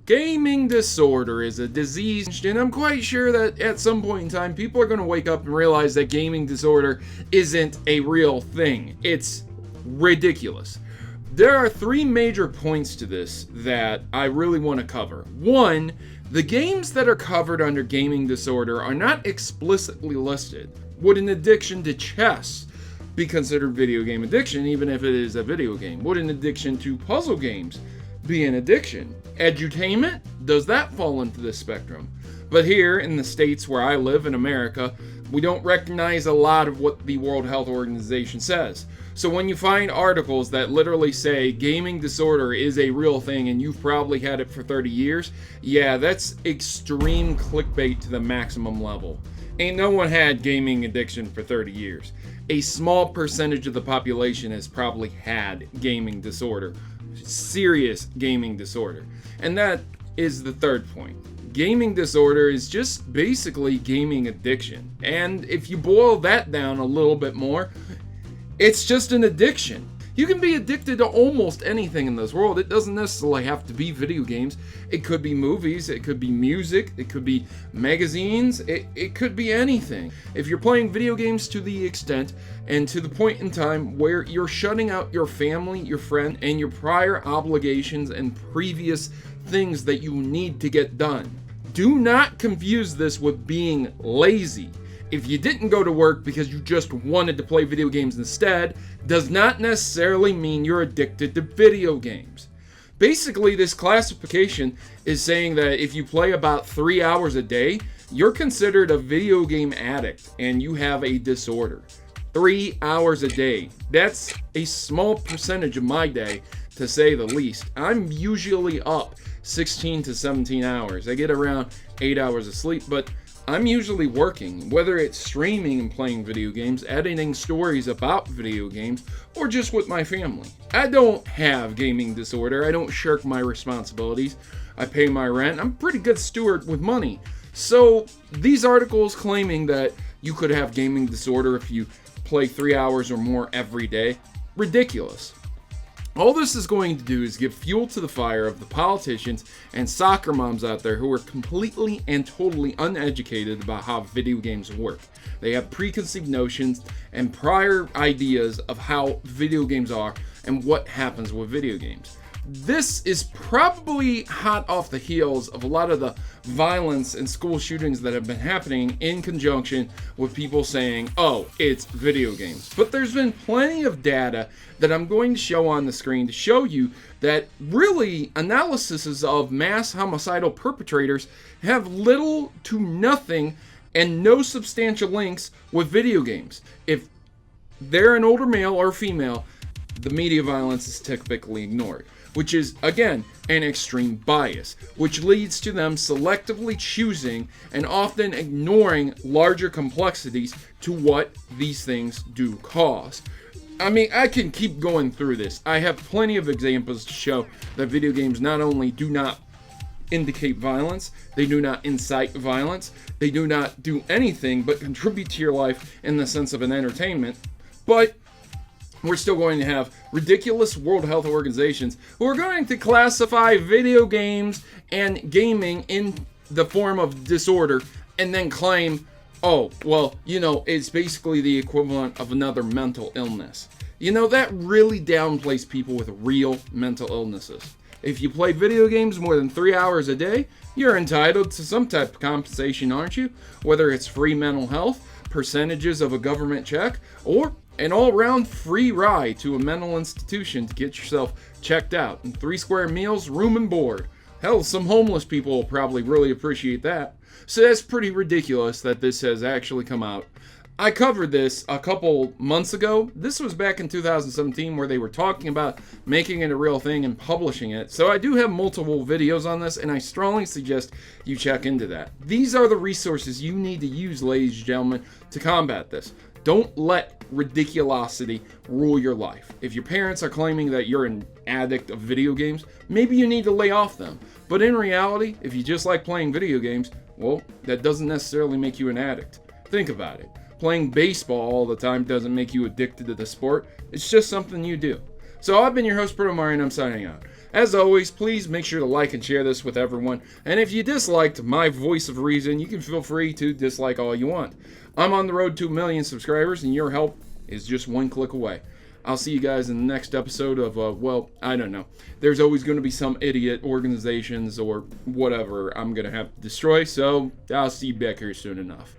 Gaming disorder is a disease, and I'm quite sure that at some point in time, people are going to wake up and realize that gaming disorder isn't a real thing. It's ridiculous. There are three major points to this that I really want to cover. One, the games that are covered under gaming disorder are not explicitly listed. Would an addiction to chess be considered video game addiction, even if it is a video game? Would an addiction to puzzle games be an addiction? Edutainment? Does that fall into this spectrum? But here in the States where I live in America, we don't recognize a lot of what the World Health Organization says. So when you find articles that literally say gaming disorder is a real thing and you've probably had it for 30 years, yeah, that's extreme clickbait to the maximum level. Ain't no one had gaming addiction for 30 years. A small percentage of the population has probably had gaming disorder. Serious gaming disorder. And that is the third point. Gaming disorder is just basically gaming addiction. And if you boil that down a little bit more, it's just an addiction. You can be addicted to almost anything in this world. It doesn't necessarily have to be video games. It could be movies, it could be music, it could be magazines, it could be anything. If you're playing video games to the extent and to the point in time where you're shutting out your family, your friend, and your prior obligations and previous things that you need to get done. Do not confuse this with being lazy. If you didn't go to work because you just wanted to play video games instead, does not necessarily mean you're addicted to video games. Basically, this classification is saying that if you play about 3 hours a day, you're considered a video game addict and you have a disorder. 3 hours a day. That's a small percentage of my day, to say the least. I'm usually up 16 to 17 hours. I get around 8 hours of sleep, but I'm usually working, whether it's streaming and playing video games, editing stories about video games, or just with my family. I don't have gaming disorder. I don't shirk my responsibilities. I pay my rent. I'm a pretty good steward with money. So these articles claiming that you could have gaming disorder if you play 3 hours or more every day, ridiculous. All this is going to do is give fuel to the fire of the politicians and soccer moms out there who are completely and totally uneducated about how video games work. They have preconceived notions and prior ideas of how video games are and what happens with video games. This is probably hot off the heels of a lot of the violence and school shootings that have been happening in conjunction with people saying, oh, it's video games. But there's been plenty of data that I'm going to show on the screen to show you that really analyses of mass homicidal perpetrators have little to nothing and no substantial links with video games. If they're an older male or female, the media violence is typically ignored, which is, again, an extreme bias, which leads to them selectively choosing and often ignoring larger complexities to what these things do cause. I mean, I can keep going through this. I have plenty of examples to show that video games not only do not indicate violence, they do not incite violence, they do not do anything but contribute to your life in the sense of an entertainment, but we're still going to have ridiculous World Health Organizations who are going to classify video games and gaming in the form of disorder and then claim, oh, well, it's basically the equivalent of another mental illness. That really downplays people with real mental illnesses. If you play video games more than 3 hours a day, you're entitled to some type of compensation, aren't you? Whether it's free mental health, percentages of a government check, or an all-round free ride to a mental institution to get yourself checked out. And 3 square meals, room and board. Hell, some homeless people will probably really appreciate that. So that's pretty ridiculous that this has actually come out. I covered this a couple months ago. This was back in 2017 where they were talking about making it a real thing and publishing it. So I do have multiple videos on this, and I strongly suggest you check into that. These are the resources you need to use, ladies and gentlemen, to combat this. Don't let ridiculosity rule your life. If your parents are claiming that you're an addict of video games, maybe you need to lay off them. But in reality, if you just like playing video games, well, that doesn't necessarily make you an addict. Think about it. Playing baseball all the time doesn't make you addicted to the sport. It's just something you do. So I've been your host, Protomario, and I'm signing out. As always, please make sure to like and share this with everyone. And if you disliked my voice of reason, you can feel free to dislike all you want. I'm on the road to 1 million subscribers, and your help is just one click away. I'll see you guys in the next episode of, well, I don't know. There's always going to be some idiot organizations or whatever I'm going to have to destroy, so I'll see you back here soon enough.